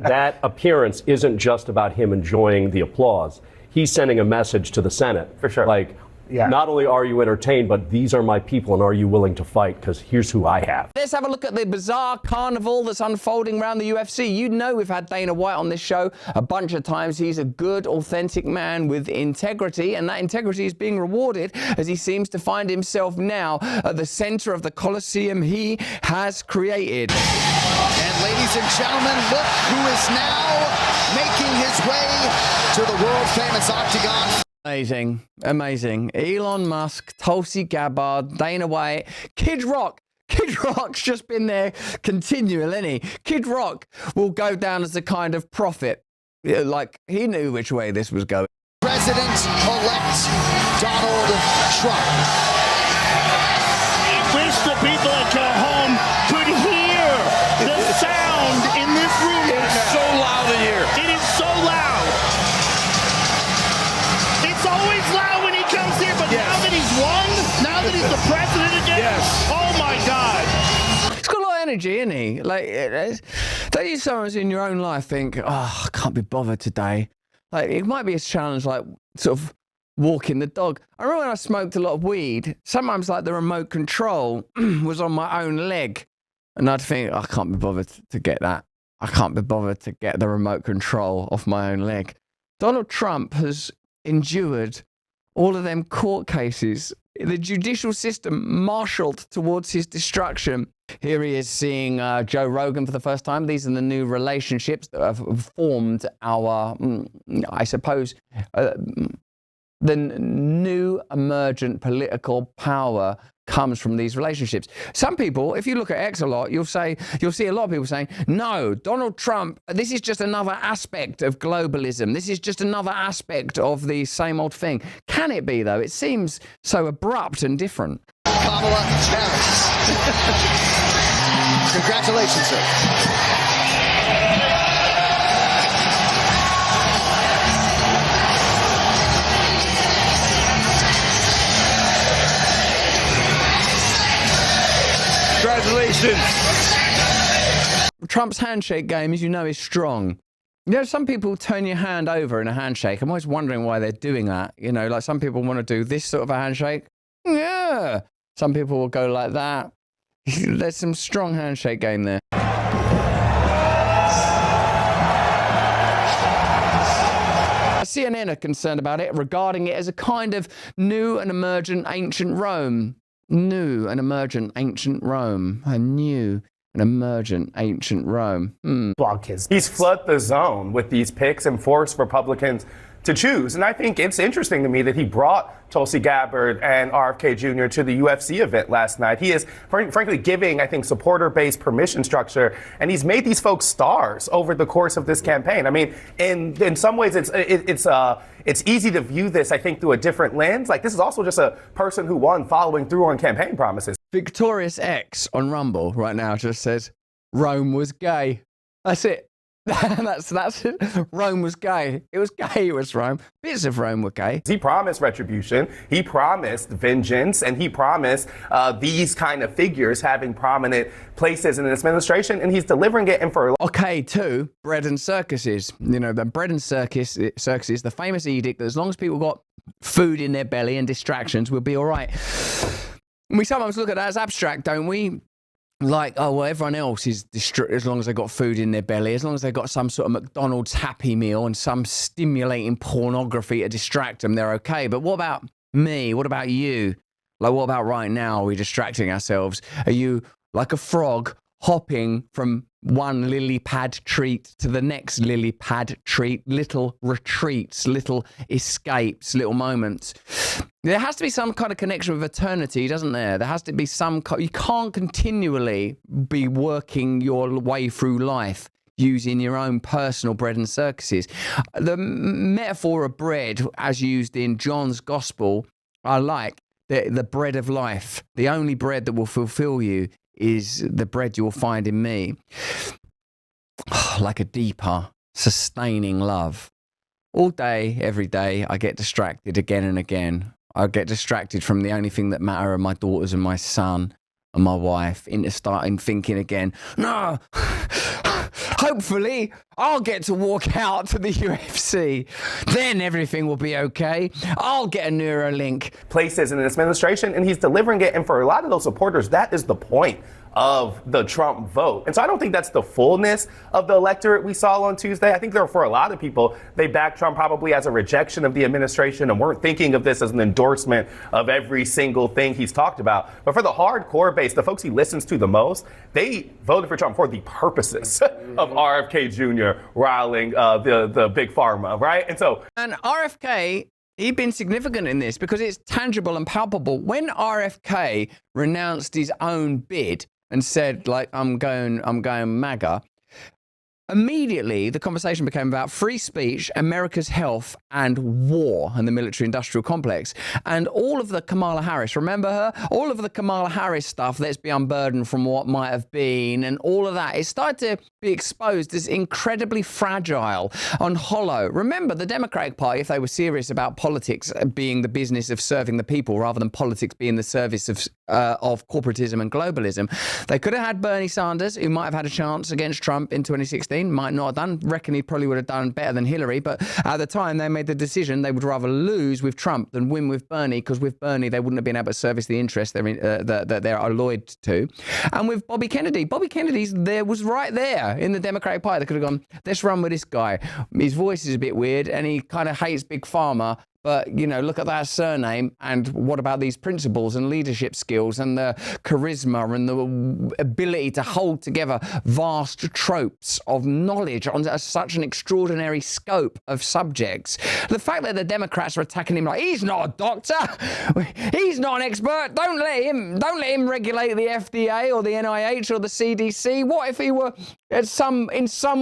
That appearance isn't just about him enjoying the applause. He's sending a message to the Senate. For sure. Like, not only are you entertained, but these are my people, and are you willing to fight? Because here's who I have. Let's have a look at the bizarre carnival that's unfolding around the UFC. You know we've had Dana White on this show a bunch of times. He's a good, authentic man with integrity, and that integrity is being rewarded as he seems to find himself now at the center of the Colosseum he has created. And ladies and gentlemen, look who is now making his way to the world-famous octagon. Amazing, amazing. Elon Musk, Tulsi Gabbard, Dana White, Kid Rock. Kid Rock's just been there continual, isn't he? Kid Rock will go down as a kind of prophet. Like, he knew which way this was going. President-elect Donald Trump. I wish the people at home could hear the sound in this room. It's so loud in here. It is so loud. It's always loud when he comes here, but now that he's won, now that he's the president again, oh my God. He's got a lot of energy, isn't he? Like, don't you sometimes in your own life think, oh, I can't be bothered today? Like, it might be a challenge, like, sort of walking the dog. I remember when I smoked a lot of weed, sometimes, like, the remote control was on my own leg. And I'd think, I can't be bothered to get that. I can't be bothered to get the remote control off my own leg. Donald Trump has endured all of them court cases, the judicial system marshaled towards his destruction. Here he is seeing Joe Rogan for the first time. These are the new relationships that have formed our, I suppose, the new emergent political power comes from these relationships. Some people, if you look at X a lot, you'll see a lot of people saying, no, Donald Trump, this is just another aspect of globalism. This is just another aspect of the same old thing. Can it be, though? It seems so abrupt and different. Kamala Harris. Congratulations, sir. Congratulations. Trump's handshake game, as you know, is strong. You know, some people turn your hand over in a handshake. I'm always wondering why they're doing that. You know, like some people want to do this sort of a handshake. Yeah. Some people will go like that. There's some strong handshake game there. CNN are concerned about it, regarding it as a kind of new and emergent ancient Rome. New and emergent ancient Rome. A new and emergent ancient Rome. Block his. He's flooded the zone with these picks and forced Republicans to choose. And I think it's interesting to me that he brought Tulsi Gabbard and RFK Jr. to the UFC event last night. He is, frankly, giving, I think, supporter-based permission structure, and he's made these folks stars over the course of this campaign. I mean, in some ways, it's easy to view this, I think, through a different lens. Like, this is also just a person who won following through on campaign promises. Victorious X on Rumble right now just says, Rome was gay. That's it. that's it. Rome was gay. It was gay, it was Rome. Bits of Rome were gay. He promised retribution, he promised vengeance, and he promised these kind of figures having prominent places in this administration, and he's delivering it. And for okay, too, bread and circuses. You know, the bread and circuses, the famous edict that as long as people got food in their belly and distractions, we'll be all right. And we sometimes look at that as abstract, don't we? Like, oh, well, everyone else is as long as they got food in their belly, as long as they got some sort of McDonald's Happy Meal and some stimulating pornography to distract them, they're okay. But what about me? What about you? Like, what about right now? Are we distracting ourselves? Are you like a frog hopping from one lily pad treat to the next lily pad treat, little retreats, little escapes, little moments? There has to be some kind of connection with eternity, doesn't there? There has to be some... You can't continually be working your way through life using your own personal bread and circuses. The metaphor of bread, as used in John's Gospel, I like the bread of life. The only bread that will fulfill you is the bread you will find in me. Like a deeper, sustaining love. All day, every day, I get distracted again and again. I get distracted from the only thing that matter are my daughters and my son and my wife, into starting thinking again, no, Hopefully, I'll get to walk out to the UFC. Then everything will be okay. I'll get a Neuralink. Places in this administration, and he's delivering it. And for a lot of those supporters, that is the point of the Trump vote. And so I don't think that's the fullness of the electorate we saw on Tuesday. I think for a lot of people, they backed Trump probably as a rejection of the administration and weren't thinking of this as an endorsement of every single thing he's talked about. But for the hardcore base, the folks he listens to the most, they voted for Trump for the purposes of RFK Jr. riling the big pharma, right? And RFK, he'd been significant in this because it's tangible and palpable. When RFK renounced his own bid and said, like, I'm going MAGA, immediately the conversation became about free speech, America's health, and war and the military-industrial complex. And all of the Kamala Harris, remember her? All of the Kamala Harris stuff, let's be unburdened from what might have been, and all of that, it started to be exposed as incredibly fragile and hollow. Remember, the Democratic Party, if they were serious about politics being the business of serving the people rather than politics being the service of corporatism and globalism, they could have had Bernie Sanders, who might have had a chance against Trump in 2016, might not have done. Reckon he probably would have done better than Hillary, but at the time they made the decision they would rather lose with Trump than win with Bernie, because with Bernie they wouldn't have been able to service the interests that they're alloyed to. And with Bobby Kennedy's there was right there in the Democratic Party. They could have gone, let's run with this guy. His voice is a bit weird and he kind of hates Big Pharma. But, you know, look at that surname, and what about these principles and leadership skills and the charisma and the ability to hold together vast tropes of knowledge on such an extraordinary scope of subjects. The fact that the Democrats are attacking him like, he's not a doctor, he's not an expert, don't let him regulate the FDA or the NIH or the CDC. What if he were in some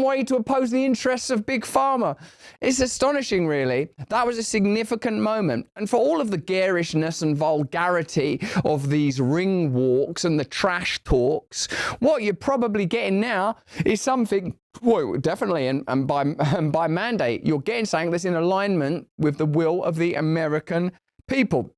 way to oppose the interests of Big Pharma? It's astonishing, really. That was a significant moment. And for all of the garishness and vulgarity of these ring walks and the trash talks, what you're probably getting now is something, well, definitely, and by mandate, you're getting something that's in alignment with the will of the American people.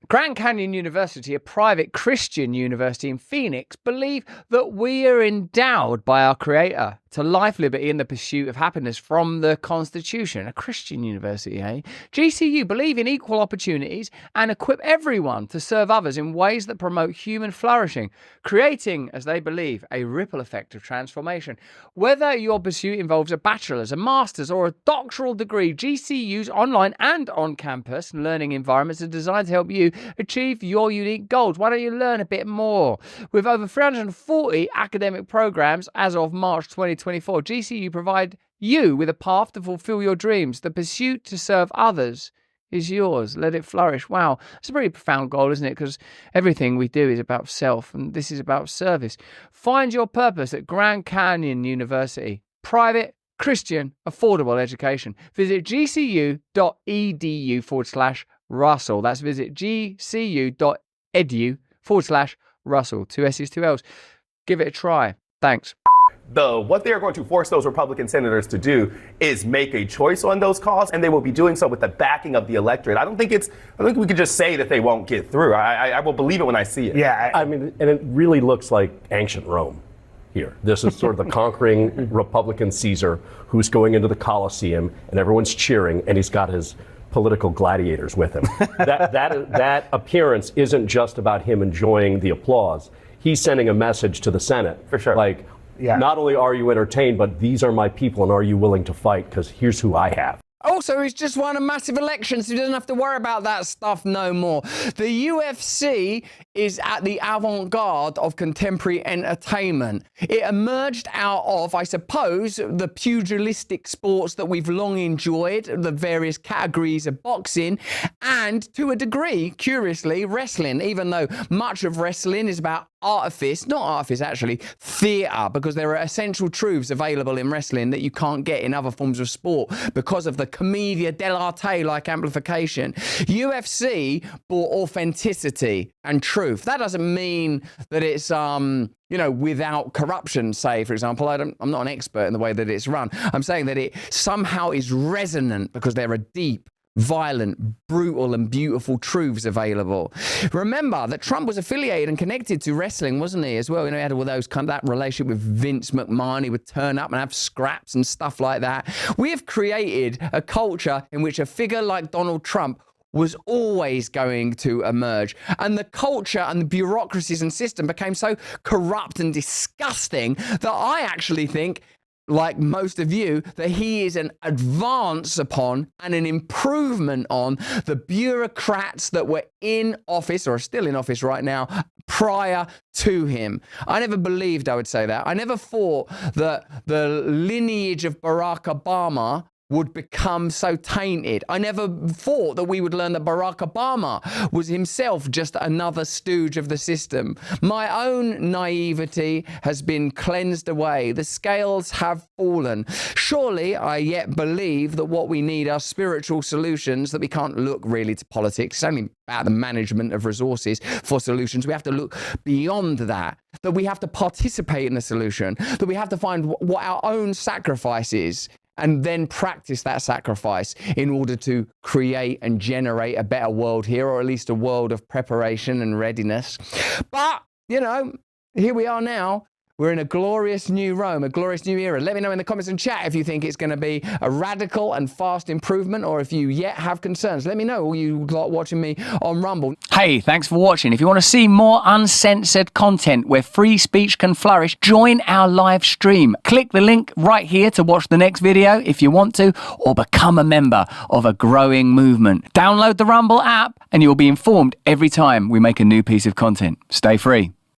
Grand Canyon University, a private Christian university in Phoenix, believe that we are endowed by our Creator to life, liberty, and the pursuit of happiness from the Constitution. A Christian university, eh? GCU believe in equal opportunities and equip everyone to serve others in ways that promote human flourishing, creating, as they believe, a ripple effect of transformation. Whether your pursuit involves a bachelor's, a master's, or a doctoral degree, GCU's online and on-campus learning environments are designed to help you achieve your unique goals. Why don't you learn a bit more? With over 340 academic programs as of March 2024, GCU provide you with a path to fulfill your dreams. The pursuit to serve others is yours. Let it flourish. Wow, it's a very profound goal, isn't it? Because everything we do is about self, and this is about service. Find your purpose at Grand Canyon University. Private, Christian, affordable education. Visit gcu.edu/Russell. That's visit gcu.edu/Russell. 2 S's, 2 L's. Give it a try. Thanks. What they are going to force those Republican senators to do is make a choice on those calls, and they will be doing so with the backing of the electorate. I don't think we could just say that they won't get through. I will believe it when I see it. Yeah, I mean, and it really looks like ancient Rome here. This is sort of the conquering Republican Caesar who's going into the Colosseum, and everyone's cheering, and he's got his political gladiators with him. That appearance isn't just about him enjoying the applause. He's sending a message to the Senate. For sure. Like, not only are you entertained, but these are my people, and are you willing to fight? Because here's who I have. Also, he's just won a massive election, so he doesn't have to worry about that stuff no more. The UFC is at the avant-garde of contemporary entertainment. It emerged out of, I suppose, the pugilistic sports that we've long enjoyed, the various categories of boxing, and to a degree, curiously, wrestling, even though much of wrestling is about actually, theatre, because there are essential truths available in wrestling that you can't get in other forms of sport because of the commedia dell'arte like amplification. UFC brought authenticity and truth. That doesn't mean that it's without corruption, say, for example. I'm not an expert in the way that it's run. I'm saying that it somehow is resonant because there are deep, violent, brutal, and beautiful truths available. Remember that Trump was affiliated and connected to wrestling, wasn't he, as well? You know, he had all those that relationship with Vince McMahon. He would turn up and have scraps and stuff like that. We have created a culture in which a figure like Donald Trump was always going to emerge. And the culture and the bureaucracies and system became so corrupt and disgusting that I actually think, like most of you, that he is an advance upon and an improvement on the bureaucrats that were in office or are still in office right now prior to him. I never believed I would say that. I never thought that the lineage of Barack Obama would become so tainted. I never thought that we would learn that Barack Obama was himself just another stooge of the system. My own naivety has been cleansed away. The scales have fallen. Surely I yet believe that what we need are spiritual solutions, that we can't look really to politics. It's only about the management of resources for solutions. We have to look beyond that we have to participate in the solution, that we have to find what our own sacrifice is, and then practice that sacrifice in order to create and generate a better world here, or at least a world of preparation and readiness. But, you know, here we are now. We're in a glorious new Rome, a glorious new era. Let me know in the comments and chat if you think it's going to be a radical and fast improvement, or if you yet have concerns. Let me know, all you lot watching me on Rumble. Hey, thanks for watching. If you want to see more uncensored content where free speech can flourish, join our live stream. Click the link right here to watch the next video if you want to, or become a member of a growing movement. Download the Rumble app and you'll be informed every time we make a new piece of content. Stay free.